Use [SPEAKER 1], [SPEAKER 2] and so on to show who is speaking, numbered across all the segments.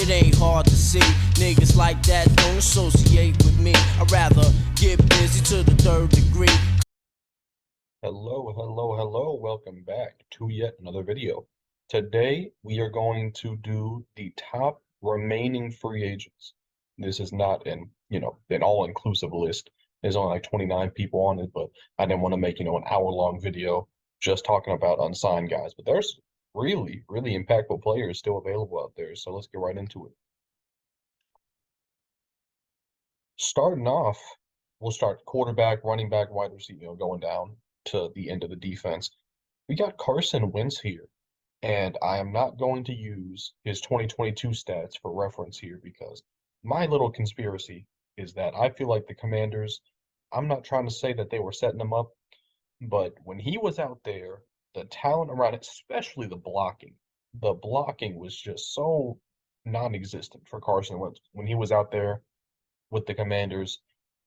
[SPEAKER 1] It ain't hard to see. Niggas like that don't associate with me. I'd rather get busy to the third degree.
[SPEAKER 2] Hello, hello, hello. Welcome back to yet another video. Today, we are going to do the top remaining free agents. This is not an all-inclusive list. There's only like 29 people on it, but I didn't want to make, an hour-long video just talking about unsigned guys. But there's really, really impactful players still available out there. So let's get right into it. Starting off, we'll start quarterback, running back, wide receiver, going down to the end of the defense. We got Carson Wentz here, and I am not going to use his 2022 stats for reference here because my little conspiracy is that I feel like the Commanders, I'm not trying to say that they were setting him up, but when he was out there, the talent around it, especially the blocking was just so non-existent for Carson Wentz when he was out there with the Commanders.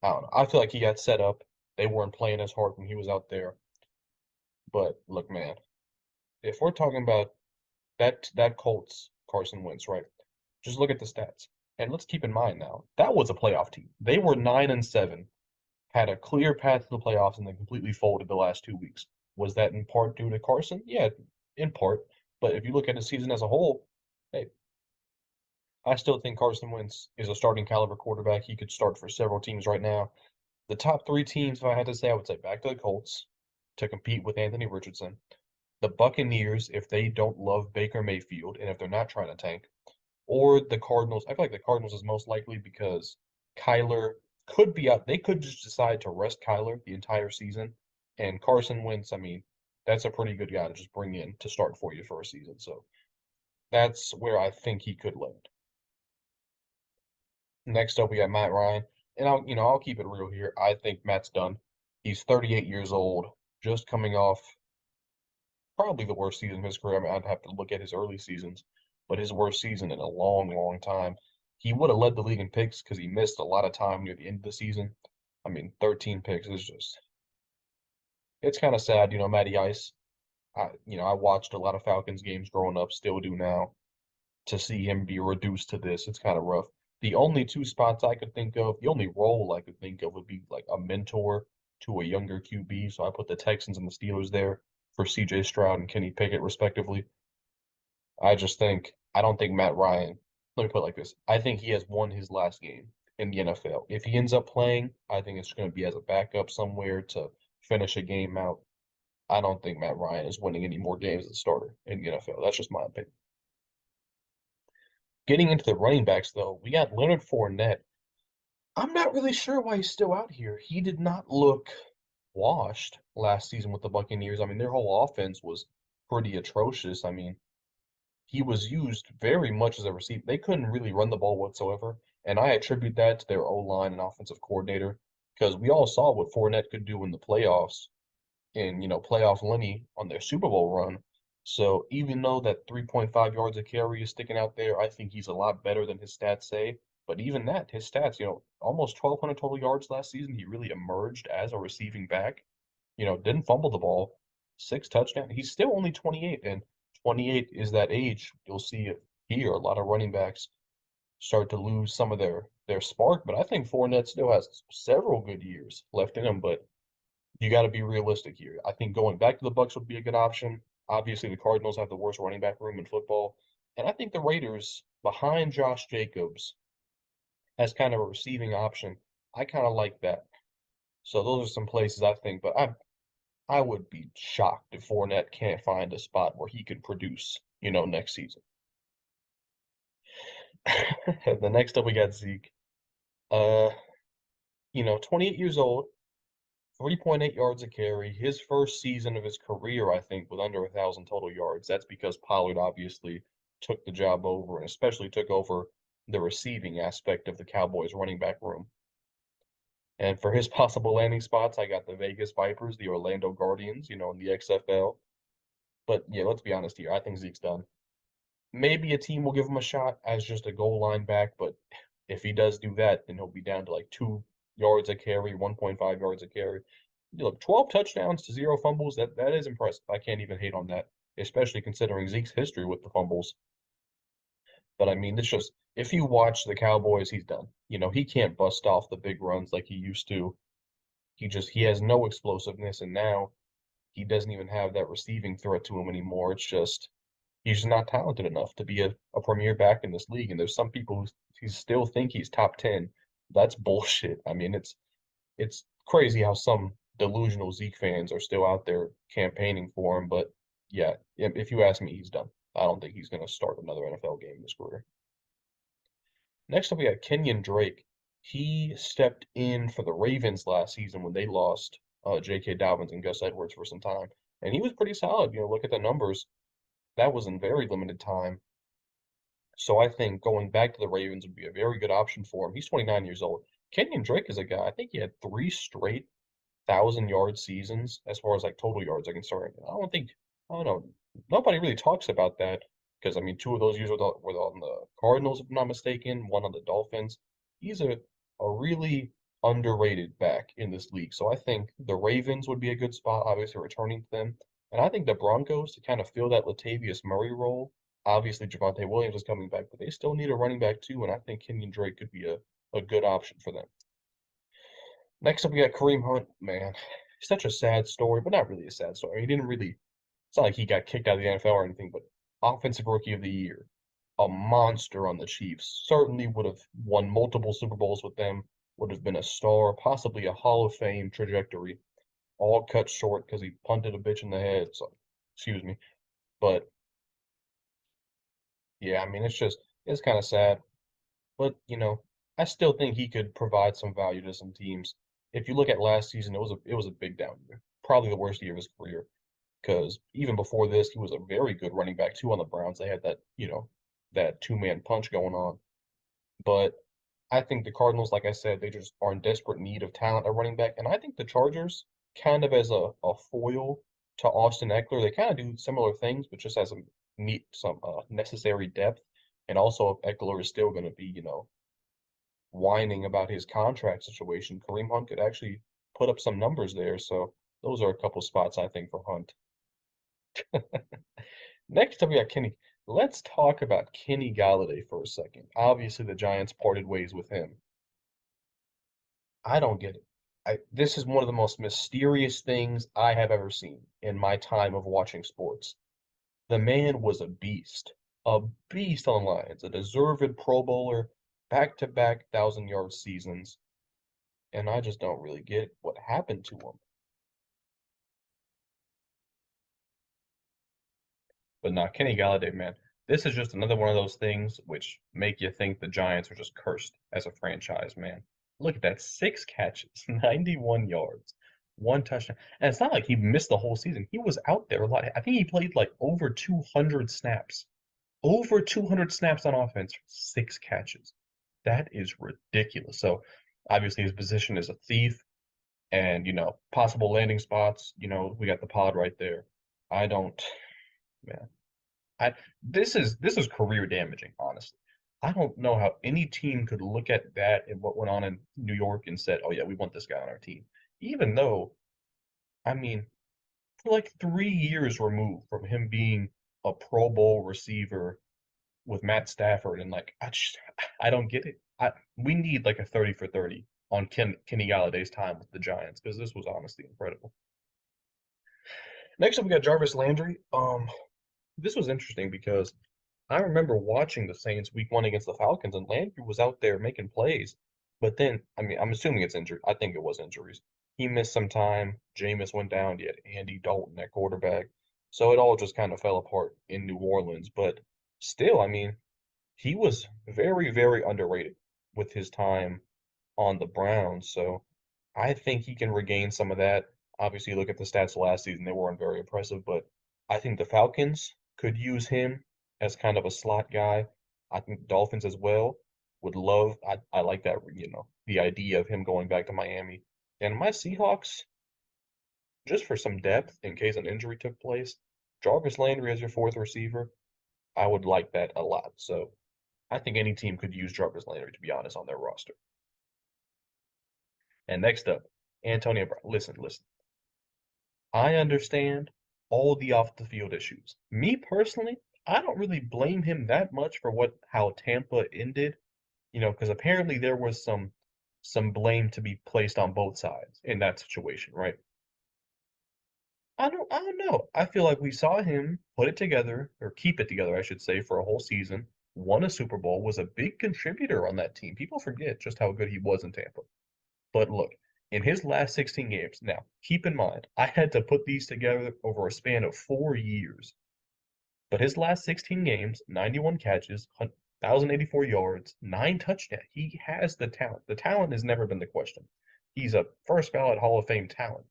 [SPEAKER 2] I don't know. I feel like he got set up. They weren't playing as hard when he was out there. But look, man, if we're talking about that Colts Carson Wentz, right? Just look at the stats. And let's keep in mind now, that was a playoff team. They were 9-7, had a clear path to the playoffs, and then completely folded the last 2 weeks. Was that in part due to Carson? Yeah, in part. But if you look at the season as a whole, hey, I still think Carson Wentz is a starting caliber quarterback. He could start for several teams right now. The top three teams, if I had to say, I would say back to the Colts to compete with Anthony Richardson. The Buccaneers, if they don't love Baker Mayfield and if they're not trying to tank, or the Cardinals. I feel like the Cardinals is most likely because Kyler could be out. They could just decide to rest Kyler the entire season. And Carson Wentz, I mean, that's a pretty good guy to just bring in to start for you for a season. So that's where I think he could land. Next up, we got Matt Ryan, and I'll keep it real here. I think Matt's done. He's 38 years old, just coming off probably the worst season of his career. I mean, I'd have to look at his early seasons, but his worst season in a long, long time. He would have led the league in picks because he missed a lot of time near the end of the season. I mean, 13 picks is just, it's kind of sad. Matty Ice, I watched a lot of Falcons games growing up, still do now. To see him be reduced to this, it's kind of rough. The only two spots I could think of, the only role I could think of would be like a mentor to a younger QB. So I put the Texans and the Steelers there for CJ Stroud and Kenny Pickett, respectively. I don't think Matt Ryan, let me put it like this. I think he has won his last game in the NFL. If he ends up playing, I think it's going to be as a backup somewhere to finish a game out. I don't think Matt Ryan is winning any more games as a starter in the NFL. That's just my opinion. Getting into the running backs, though, we got Leonard Fournette. I'm not really sure why he's still out here. He did not look washed last season with the Buccaneers. I mean, their whole offense was pretty atrocious. I mean, he was used very much as a receiver. They couldn't really run the ball whatsoever, and I attribute that to their O-line and offensive coordinator because we all saw what Fournette could do in the playoffs in, playoff Lenny on their Super Bowl run. So even though that 3.5 yards a carry is sticking out there, I think he's a lot better than his stats say. But even that, his stats, almost 1,200 total yards last season. He really emerged as a receiving back. Didn't fumble the ball, 6 touchdowns. He's still only 28, and 28 is that age. You'll see it here. A lot of running backs start to lose some of their spark. But I think Fournette still has several good years left in him. But you got to be realistic here. I think going back to the Bucks would be a good option. Obviously, the Cardinals have the worst running back room in football, and I think the Raiders behind Josh Jacobs as kind of a receiving option. I kind of like that. So those are some places I think, but I would be shocked if Fournette can't find a spot where he could produce, next season. The next up we got Zeke. Uh, 28 years old, 3.8 yards a carry. His first season of his career, I think, with under 1,000 total yards. That's because Pollard obviously took the job over and especially took over the receiving aspect of the Cowboys running back room. And for his possible landing spots, I got the Vegas Vipers, the Orlando Guardians, in the XFL. But yeah, let's be honest here. I think Zeke's done. Maybe a team will give him a shot as just a goal line back, but if he does do that, then he'll be down to like 2 yards a carry, 1.5 yards a carry. Look, 12 touchdowns to 0 fumbles, that is impressive. I can't even hate on that, especially considering Zeke's history with the fumbles. But I mean, it's just if you watch the Cowboys, he's done. He can't bust off the big runs like he used to. He has no explosiveness, and now he doesn't even have that receiving threat to him anymore. It's just he's just not talented enough to be a premier back in this league. And there's some people who still think he's top 10. That's bullshit. I mean, it's crazy how some delusional Zeke fans are still out there campaigning for him. But yeah, if you ask me, he's done. I don't think he's going to start another NFL game in his career. Next up, we got Kenyon Drake. He stepped in for the Ravens last season when they lost J.K. Dobbins and Gus Edwards for some time. And he was pretty solid. Look at the numbers. That was in very limited time. So I think going back to the Ravens would be a very good option for him. He's 29 years old. Kenyon Drake is a guy, I think he had 3 straight 1,000-yard seasons as far as like total yards are concerned. I don't know. Nobody really talks about that because I mean, 2 of those years were on the Cardinals, if I'm not mistaken, one on the Dolphins. He's a really underrated back in this league. So I think the Ravens would be a good spot, obviously returning to them. And I think the Broncos to kind of fill that Latavius Murray role. Obviously, Javonte Williams is coming back, but they still need a running back too, and I think Kenyon Drake could be a good option for them. Next up, we got Kareem Hunt. Man, such a sad story, but not really a sad story. He didn't really, it's not like he got kicked out of the NFL or anything, but Offensive Rookie of the Year, a monster on the Chiefs. Certainly would have won multiple Super Bowls with them, would have been a star, possibly a Hall of Fame trajectory, all cut short because he punted a bitch in the head. So, excuse me. But yeah, I mean, it's kind of sad. But, I still think he could provide some value to some teams. If you look at last season, it was a big down year. Probably the worst year of his career. Because even before this, he was a very good running back too on the Browns. They had that two-man punch going on. But I think the Cardinals, like I said, they just are in desperate need of talent at running back. And I think the Chargers, kind of as a foil to Austin Eckler, they kind of do similar things, but just as some necessary depth. And also, if Eckler is still going to be, whining about his contract situation, Kareem Hunt could actually put up some numbers there. So those are a couple spots I think for Hunt. Next up, we got Kenny. Let's talk about Kenny Galladay for a second. Obviously, the Giants parted ways with him. I don't get it. This is one of the most mysterious things I have ever seen in my time of watching sports. The man was a beast on the Lions, a deserved Pro Bowler, back-to-back 1,000-yard seasons, and I just don't really get what happened to him. But not Kenny Galladay, man. This is just another one of those things which make you think the Giants are just cursed as a franchise, man. Look at that, 6 catches, 91 yards, 1 touchdown. And it's not like he missed the whole season. He was out there a lot. I think he played like over 200 snaps. Over 200 snaps on offense, 6 catches. That is ridiculous. So obviously his position is a thief and, possible landing spots, we got the pod right there. I don't, man. I this is career damaging, honestly. I don't know how any team could look at that and what went on in New York and said, "Oh yeah, we want this guy on our team." Even though, I mean, for like 3 years removed from him being a Pro Bowl receiver with Matt Stafford, and like I don't get it. We need like a 30 for 30 on Kenny Galladay's time with the Giants because this was honestly incredible. Next up, we got Jarvis Landry. This was interesting because I remember watching the Saints week 1 against the Falcons, and Landry was out there making plays. But then, I mean, I'm assuming it's injured. I think it was injuries. He missed some time. Jameis went down. You had Andy Dalton at quarterback. So it all just kind of fell apart in New Orleans. But still, I mean, he was very, very underrated with his time on the Browns. So I think he can regain some of that. Obviously, look at the stats last season, they weren't very impressive, but I think the Falcons could use him as kind of a slot guy. I think Dolphins as well would love, I like that, the idea of him going back to Miami. And my Seahawks, just for some depth in case an injury took place, Jarvis Landry as your fourth receiver, I would like that a lot. So I think any team could use Jarvis Landry, to be honest, on their roster. And next up, Antonio Brown. Listen. I understand all the off the field issues. Me personally, I don't really blame him that much for how Tampa ended, because apparently there was some blame to be placed on both sides in that situation, right? I don't know. I feel like we saw him put it together, or keep it together, I should say, for a whole season, won a Super Bowl, was a big contributor on that team. People forget just how good he was in Tampa. But look, in his last 16 games, now keep in mind, I had to put these together over a span of 4 years. But his last 16 games, 91 catches, 1,084 yards, 9 touchdowns. He has the talent. The talent has never been the question. He's a first ballot Hall of Fame talent.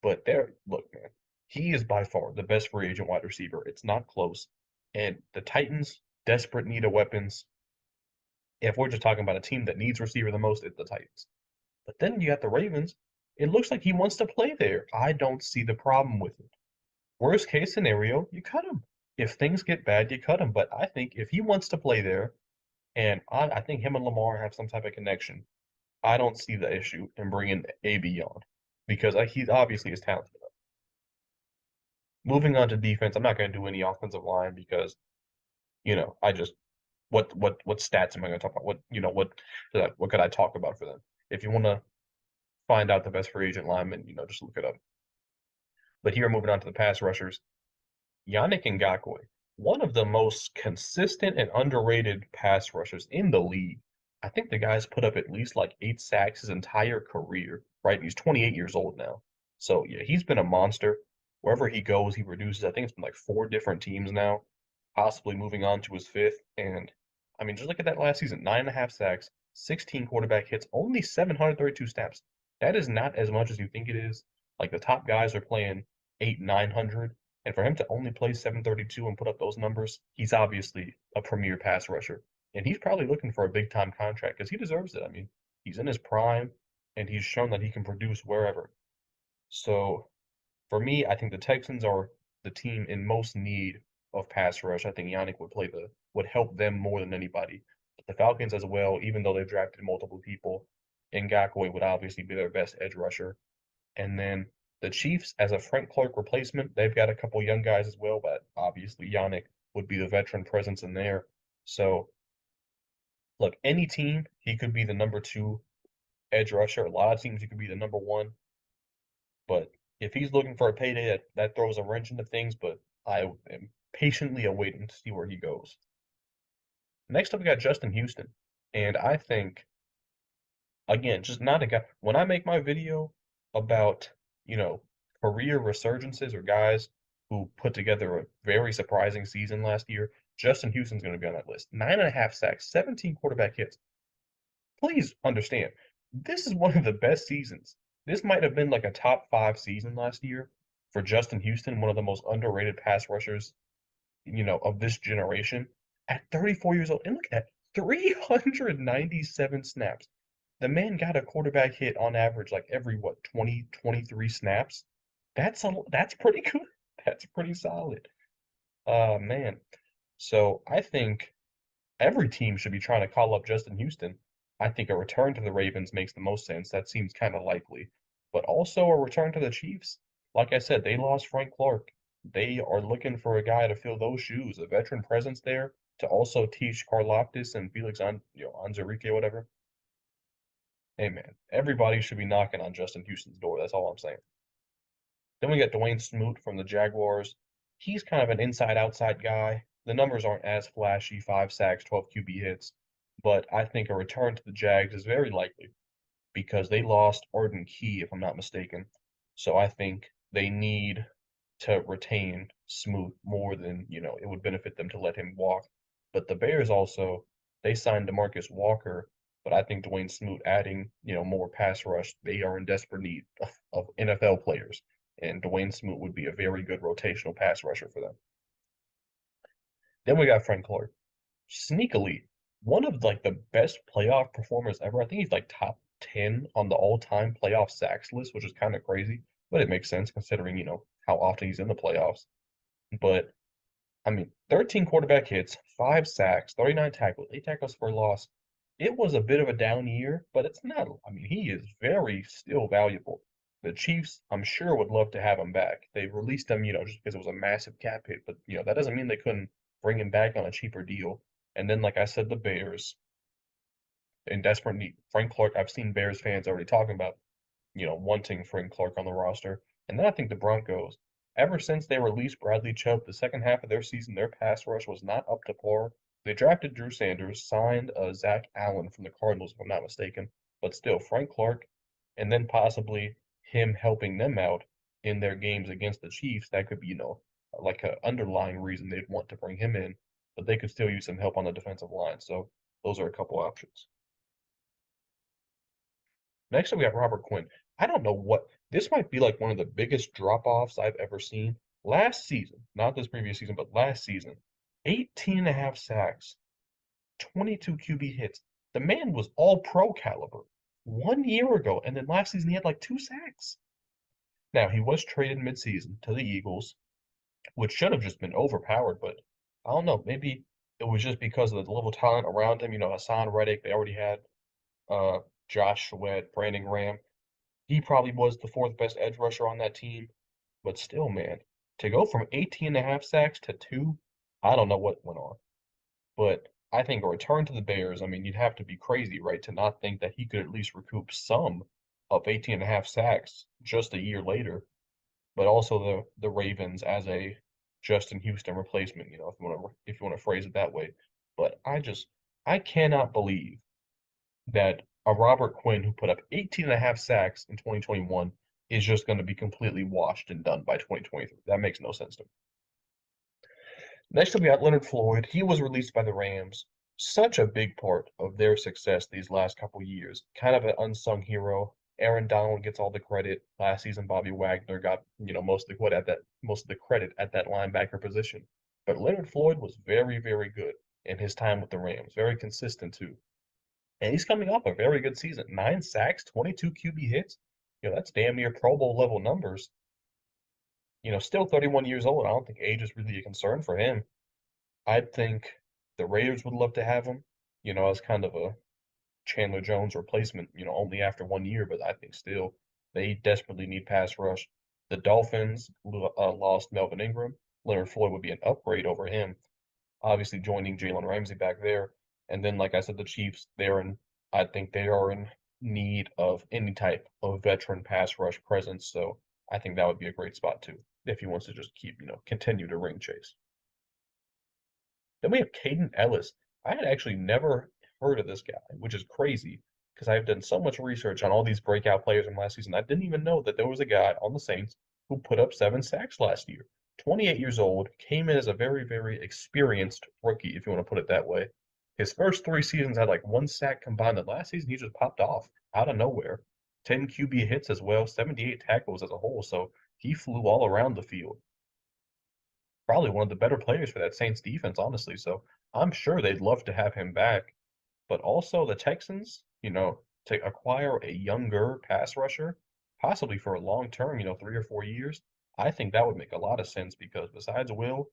[SPEAKER 2] But look, man, he is by far the best free agent wide receiver. It's not close. And the Titans, desperate need of weapons. If we're just talking about a team that needs receiver the most, it's the Titans. But then you got the Ravens. It looks like he wants to play there. I don't see the problem with it. Worst case scenario, you cut him. If things get bad, you cut him. But I think if he wants to play there, and I think him and Lamar have some type of connection, I don't see the issue in bringing AB on because he obviously is talented enough. Moving on to defense, I'm not going to do any offensive line because I just what stats am I going to talk about? What could I talk about for them? If you want to find out the best free agent lineman, just look it up. But here, moving on to the pass rushers, Yannick Ngakoue, one of the most consistent and underrated pass rushers in the league. I think the guy's put up at least like 8 sacks his entire career, right? He's 28 years old now. So yeah, he's been a monster. Wherever he goes, he produces. I think it's been like 4 different teams now, possibly moving on to his fifth. And I mean, just look at that last season, 9.5 sacks, 16 quarterback hits, only 732 snaps. That is not as much as you think it is. Like the top guys are playing 900. And for him to only play 732 and put up those numbers, he's obviously a premier pass rusher. And he's probably looking for a big time contract because he deserves it. I mean, he's in his prime and he's shown that he can produce wherever. So for me, I think the Texans are the team in most need of pass rush. I think Yannick would help them more than anybody. But the Falcons as well, even though they've drafted multiple people, Ngakoue would obviously be their best edge rusher. And then the Chiefs, as a Frank Clark replacement, they've got a couple young guys as well, but obviously Yannick would be the veteran presence in there. So, look, any team, he could be the number 2 edge rusher. A lot of teams, he could be the number 1. But if he's looking for a payday, that throws a wrench into things, but I am patiently awaiting to see where he goes. Next up, we got Justin Houston. And I think, again, just not a guy. When I make my video about, career resurgences or guys who put together a very surprising season last year, Justin Houston's going to be on that list. 9.5 sacks, 17 quarterback hits. Please understand, this is one of the best seasons. This might have been like a top 5 season last year for Justin Houston, one of the most underrated pass rushers, of this generation. At 34 years old, and look at that, 397 snaps. The man got a quarterback hit on average like every 20, 23 snaps. That's pretty good. That's pretty solid. Man. So I think every team should be trying to call up Justin Houston. I think a return to the Ravens makes the most sense. That seems kind of likely. But also a return to the Chiefs. Like I said, they lost Frank Clark. They are looking for a guy to fill those shoes, a veteran presence there to also teach Karlaftis and Felix Anzarike, whatever. Hey man, everybody should be knocking on Justin Houston's door. That's all I'm saying. Then we got Dwayne Smoot from the Jaguars. He's kind of an inside-outside guy. The numbers aren't as flashy, 5 sacks, 12 QB hits, but I think a return to the Jags is very likely because they lost Arden Key, if I'm not mistaken. So I think they need to retain Smoot more than, it would benefit them to let him walk. But the Bears also, they signed DeMarcus Walker, but I think Dwayne Smoot adding, more pass rush, they are in desperate need of NFL players. And Dwayne Smoot would be a very good rotational pass rusher for them. Then we got Frank Clark. Sneakily, one of like the best playoff performers ever. I think he's like top 10 on the all-time playoff sacks list, which is kind of crazy, but it makes sense considering, how often he's in the playoffs. But I mean, 13 quarterback hits, 5 sacks, 39 tackles, 8 tackles for loss. It was a bit of a down year, but it's not. I mean, he is very still valuable. The Chiefs, I'm sure, would love to have him back. They released him, just because it was a massive cap hit, but that doesn't mean they couldn't bring him back on a cheaper deal. And then, like I said, the Bears in desperate need. Frank Clark, I've seen Bears fans already talking about, wanting Frank Clark on the roster. And then I think the Broncos, ever since they released Bradley Chubb, the second half of their season, their pass rush was not up to par. They drafted Drew Sanders, signed Zach Allen from the Cardinals, if I'm not mistaken, but still Frank Clark, and then possibly him helping them out in their games against the Chiefs. That could be, like an underlying reason they'd want to bring him in, but they could still use some help on the defensive line. So those are a couple options. Next up, we have Robert Quinn. I don't know what this might be like one of the biggest drop-offs I've ever seen. Last season, not this previous season, but last season, 18 and a half sacks, 22 QB hits. The man was all pro caliber 1 year ago, and then last season he had like 2 sacks. Now, he was traded midseason to the Eagles, which should have just been overpowered, but I don't know. Maybe it was just because of the level of talent around him. Hassan Reddick, they already had uh, Josh Sweat, Brandon Graham. He probably was the fourth best edge rusher on that team. But still, man, to go from 18 and a half sacks to two, I don't know what went on. But I think a return to the Bears, I mean, you'd have to be crazy, right, to not think that he could at least recoup some of 18 and a half sacks just a year later. But also the Ravens as a Justin Houston replacement, if you want to phrase it that way. But I cannot believe that a Robert Quinn who put up 18 and a half sacks in 2021 is just going to be completely washed and done by 2023. That makes no sense to me. Next up, we got Leonard Floyd. He was released by the Rams. Such a big part of their success these last couple years. Kind of an unsung hero. Aaron Donald gets all the credit. Last season, Bobby Wagner got most of the credit at that linebacker position. But Leonard Floyd was very, very good in his time with the Rams. Very consistent too. And he's coming off a very good season. 9 sacks, 22 QB hits. That's damn near Pro Bowl level numbers. Still 31 years old. I don't think age is really a concern for him. I think the Raiders would love to have him, as kind of a Chandler Jones replacement, only after 1 year, but I think still they desperately need pass rush. The Dolphins lost Melvin Ingram. Leonard Floyd would be an upgrade over him. Obviously joining Jalen Ramsey back there. And then, like I said, the Chiefs, I think they are in need of any type of veteran pass rush presence. So I think that would be a great spot too, if he wants to just continue to ring chase. Then we have Kaden Elliss. I had actually never heard of this guy, which is crazy because I've done so much research on all these breakout players from last season. I didn't even know that there was a guy on the Saints who put up 7 sacks last year. 28 years old, came in as a very, very experienced rookie, if you want to put it that way. His first 3 seasons had like 1 sack combined. And last season, he just popped off out of nowhere. 10 QB hits as well, 78 tackles as a whole. So he flew all around the field. Probably one of the better players for that Saints defense, honestly. So I'm sure they'd love to have him back. But also the Texans, to acquire a younger pass rusher, possibly for a long term, 3 or 4 years, I think that would make a lot of sense because besides Will,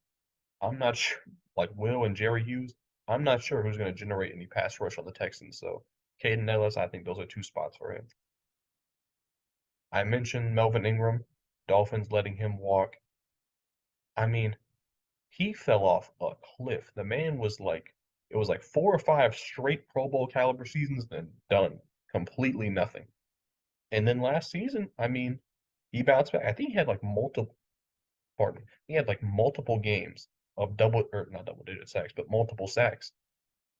[SPEAKER 2] I'm not sure, like Will and Jerry Hughes, I'm not sure who's going to generate any pass rush on the Texans. So Kaden Elliss, I think those are 2 spots for him. I mentioned Melvin Ingram, Dolphins letting him walk. I mean, he fell off a cliff. The man was like, it was like 4 or 5 straight Pro Bowl caliber seasons, then done. Completely nothing. And then last season, I mean, he bounced back. I think he had like multiple games of not double digit sacks, but multiple sacks.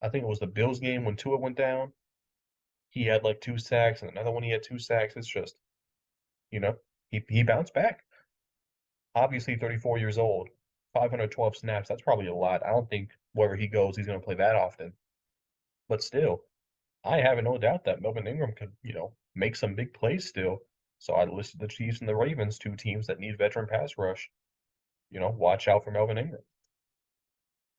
[SPEAKER 2] I think it was the Bills game when Tua went down. He had like 2 sacks, and another one he had 2 sacks. It's just, he bounced back. Obviously 34 years old, 512 snaps. That's probably a lot. I don't think wherever he goes, he's going to play that often. But still, I have no doubt that Melvin Ingram could, make some big plays still. So I listed the Chiefs and the Ravens, 2 teams that need veteran pass rush. Watch out for Melvin Ingram.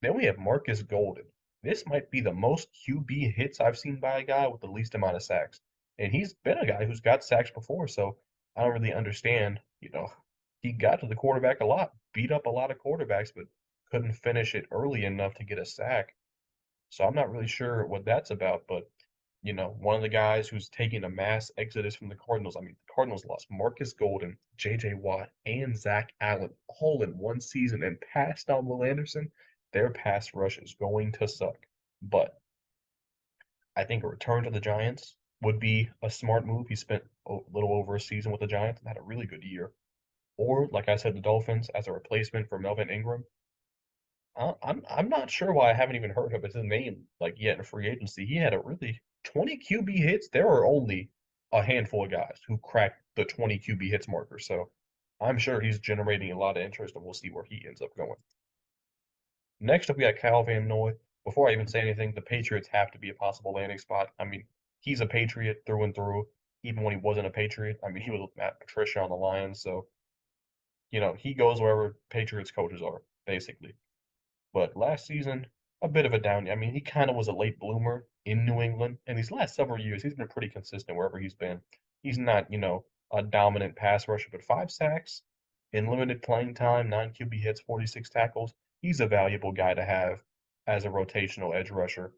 [SPEAKER 2] Then we have Marcus Golden. This might be the most QB hits I've seen by a guy with the least amount of sacks. And he's been a guy who's got sacks before, so I don't really understand, he got to the quarterback a lot, beat up a lot of quarterbacks, but couldn't finish it early enough to get a sack. So I'm not really sure what that's about, but one of the guys who's taking a mass exodus from the Cardinals. I mean, the Cardinals lost Marcus Golden, J.J. Watt, and Zach Allen all in one season and passed on Will Anderson. Their pass rush is going to suck. But I think a return to the Giants would be a smart move. He spent a little over a season with the Giants and had a really good year. Or, like I said, the Dolphins as a replacement for Melvin Ingram. I'm not sure why I haven't even heard of his name like yet in free agency. He had a really 20 QB hits. There are only a handful of guys who crack the 20 QB hits marker. So I'm sure he's generating a lot of interest, and we'll see where he ends up going. Next up, we got Kyle Van Noy. Before I even say anything, the Patriots have to be a possible landing spot. I mean, he's a Patriot through and through, even when he wasn't a Patriot. I mean, he was with Matt Patricia on the Lions, so he goes wherever Patriots coaches are, basically. But last season, a bit of a down. I mean, he kind of was a late bloomer in New England, and these last several years, he's been pretty consistent wherever he's been. He's not, a dominant pass rusher, but 5 sacks in limited playing time, 9 QB hits, 46 tackles. He's a valuable guy to have as a rotational edge rusher.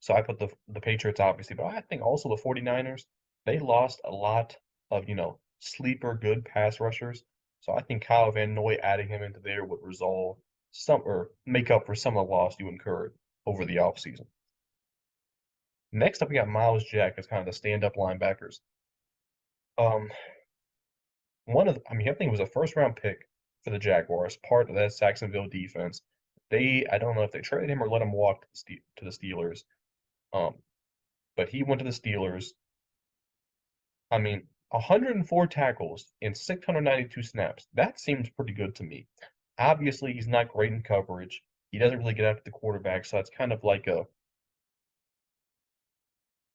[SPEAKER 2] So I put the Patriots obviously, but I think also the 49ers, they lost a lot of, sleeper good pass rushers. So I think Kyle Van Noy adding him into there would resolve some or make up for some of the loss you incurred over the offseason. Next up, we got Myles Jack as kind of the stand-up linebackers. Um, I think it was a first-round pick for the Jaguars, part of that Jacksonville defense. I don't know if they traded him or let him walk to the Steelers. But he went to the Steelers. I mean, 104 tackles in 692 snaps. That seems pretty good to me. Obviously, he's not great in coverage. He doesn't really get after the quarterback, so it's kind of like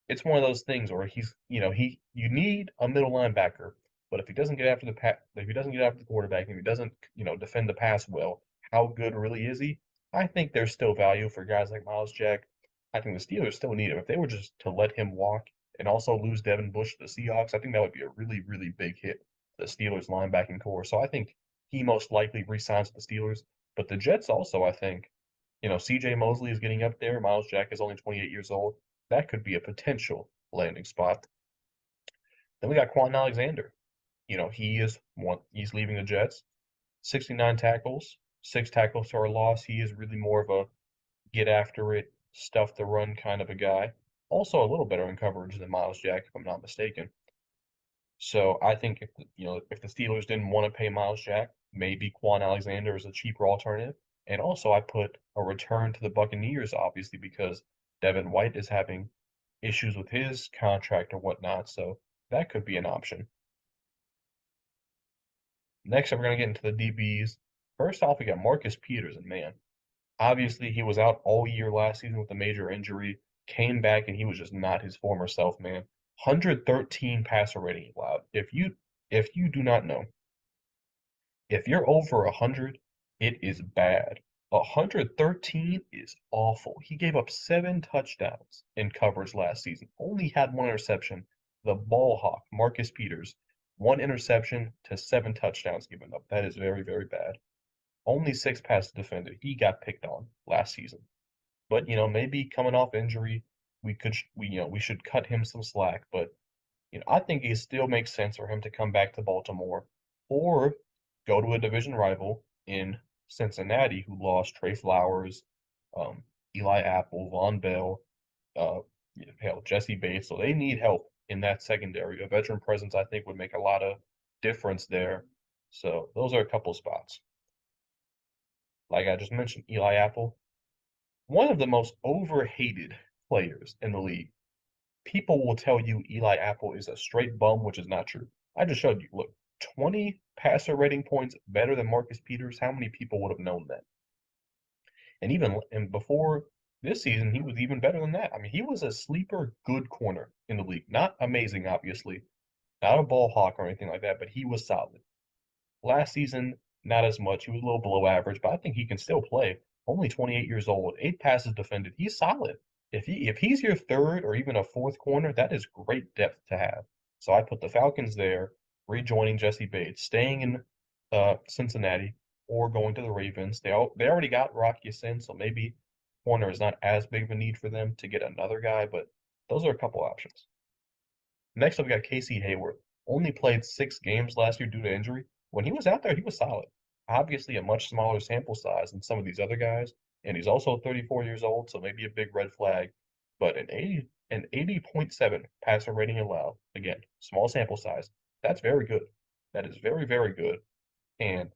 [SPEAKER 2] it's one of those things where you need a middle linebacker, but if he doesn't get after the quarterback, and he doesn't, defend the pass well, how good really is he? I think there's still value for guys like Myles Jack. I think the Steelers still need him. If they were just to let him walk and also lose Devin Bush to the Seahawks, I think that would be a really, really big hit to the Steelers linebacking core. So I think he most likely re-signs with the Steelers. But the Jets also, I think, CJ Mosley is getting up there. Myles Jack is only 28 years old. That could be a potential landing spot. Then we got Quan Alexander. He's leaving the Jets. 69 tackles, 6 tackles to our loss. He is really more of a get after it, stuff the run kind of a guy. Also a little better in coverage than Myles Jack, if I'm not mistaken. So I think if the Steelers didn't want to pay Myles Jack, maybe Quan Alexander is a cheaper alternative. And also I put a return to the Buccaneers, obviously, because Devin White is having issues with his contract or whatnot, so that could be an option. Next up, we're going to get into the DBs. First off, we got Marcus Peters, and man, obviously he was out all year last season with a major injury, came back, and he was just not his former self, man. 113 passer rating allowed. If you do not know, if you're over 100, it is bad. 113 is awful. He gave up 7 touchdowns in coverage last season. Only had 1 interception. The ball hawk, Marcus Peters, 1 interception to 7 touchdowns given up. That is very, very bad. Only 6 passes defended. He got picked on last season. But maybe coming off injury, we should cut him some slack. But I think it still makes sense for him to come back to Baltimore or go to a division rival in Cincinnati, who lost Trey Flowers, Eli Apple, Von Bell, Jesse Bates. So they need help in that secondary. A veteran presence, I think, would make a lot of difference there. So those are a couple spots. Like I just mentioned, Eli Apple, one of the most overhated players in the league. People will tell you Eli Apple is a straight bum, which is not true. I just showed you. Look, 20 passer rating points better than Marcus Peters. How many people would have known that? And before this season, he was even better than that. I mean, he was a sleeper good corner in the league. Not amazing, obviously. Not a ball hawk or anything like that, but he was solid. Last season, not as much. He was a little below average, but I think he can still play. Only 28 years old, 8 passes defended. He's solid. If he's your third or even a fourth corner, that is great depth to have. So I put the Falcons there, rejoining Jesse Bates, staying in Cincinnati, or going to the Ravens. They already got Rock Ya-Sin, so maybe corner is not as big of a need for them to get another guy, but those are a couple options. Next up, we got Casey Hayward. Only played 6 games last year due to injury. When he was out there, he was solid. Obviously, a much smaller sample size than some of these other guys, and he's also 34 years old, so maybe a big red flag. But an 80.7 passer rating allowed. Again, small sample size. That's very good. That is very, very good. And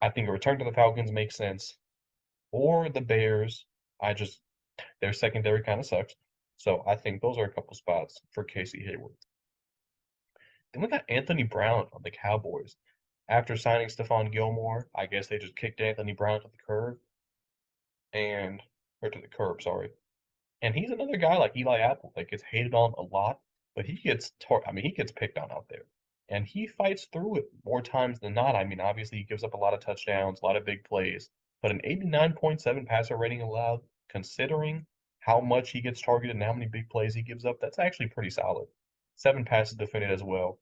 [SPEAKER 2] I think a return to the Falcons makes sense. Or the Bears, their secondary kind of sucks. So I think those are a couple spots for Casey Hayward. Then we got Anthony Brown on the Cowboys. After signing Stephon Gilmore, I guess they just kicked Anthony Brown to the curb or to the curb, sorry. And he's another guy like Eli Apple that gets hated on a lot, but he gets picked on out there. And he fights through it more times than not. I mean, obviously he gives up a lot of touchdowns, a lot of big plays, but an 89.7 passer rating allowed, considering how much he gets targeted and how many big plays he gives up, that's actually pretty solid. 7 passes defended as well.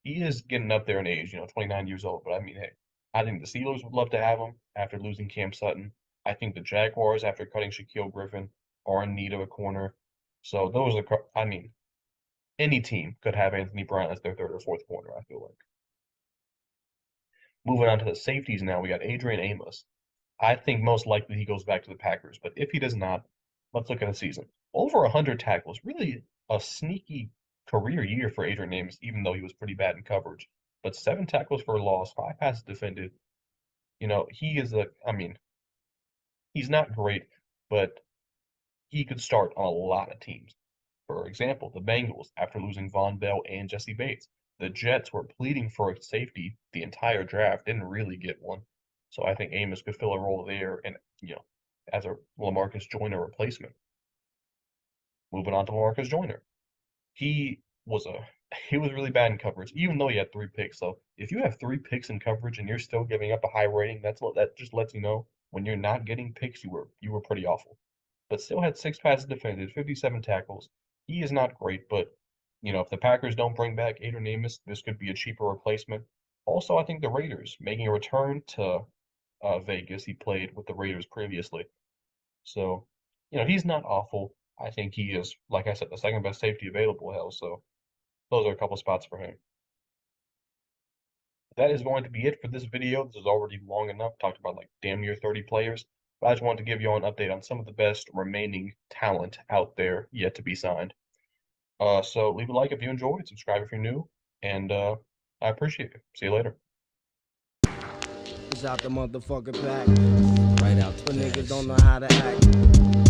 [SPEAKER 2] He is getting up there in age, 29 years old, but I mean, hey, I think the Steelers would love to have him after losing Cam Sutton. I think the Jaguars, after cutting Shaquille Griffin, are in need of a corner. So those are, I mean, any team could have Anthony Brown as their third or fourth corner, I feel like. Moving on to the safeties now, we got Adrian Amos. I think most likely he goes back to the Packers, but if he does not, let's look at the season. Over 100 tackles, really a sneaky career year for Adrian Amos, even though he was pretty bad in coverage. But 7 tackles for a loss, 5 passes defended. He's not great, but he could start on a lot of teams. For example, the Bengals, after losing Von Bell and Jesse Bates. The Jets were pleading for a safety the entire draft, didn't really get one. So I think Amos could fill a role there and, as a LaMarcus Joyner replacement. Moving on to LaMarcus Joyner. He was really bad in coverage, even though he had 3 picks. So if you have 3 picks in coverage and you're still giving up a high rating, that just lets you know when you're not getting picks, you were pretty awful. But still had 6 passes defended, 57 tackles. He is not great, but if the Packers don't bring back Adrian Amos, this could be a cheaper replacement. Also, I think the Raiders making a return to Vegas. He played with the Raiders previously. So, he's not awful. I think he is, like I said, the second best safety available, hell. So those are a couple spots for him. That is going to be it for this video. This is already long enough. Talked about like damn near 30 players. But I just wanted to give you an update on some of the best remaining talent out there yet to be signed. So leave a like if you enjoyed, subscribe if you're new, and I appreciate it. See you later.
[SPEAKER 1] It's out the motherfucking pack. Right out the niggas don't know how to act.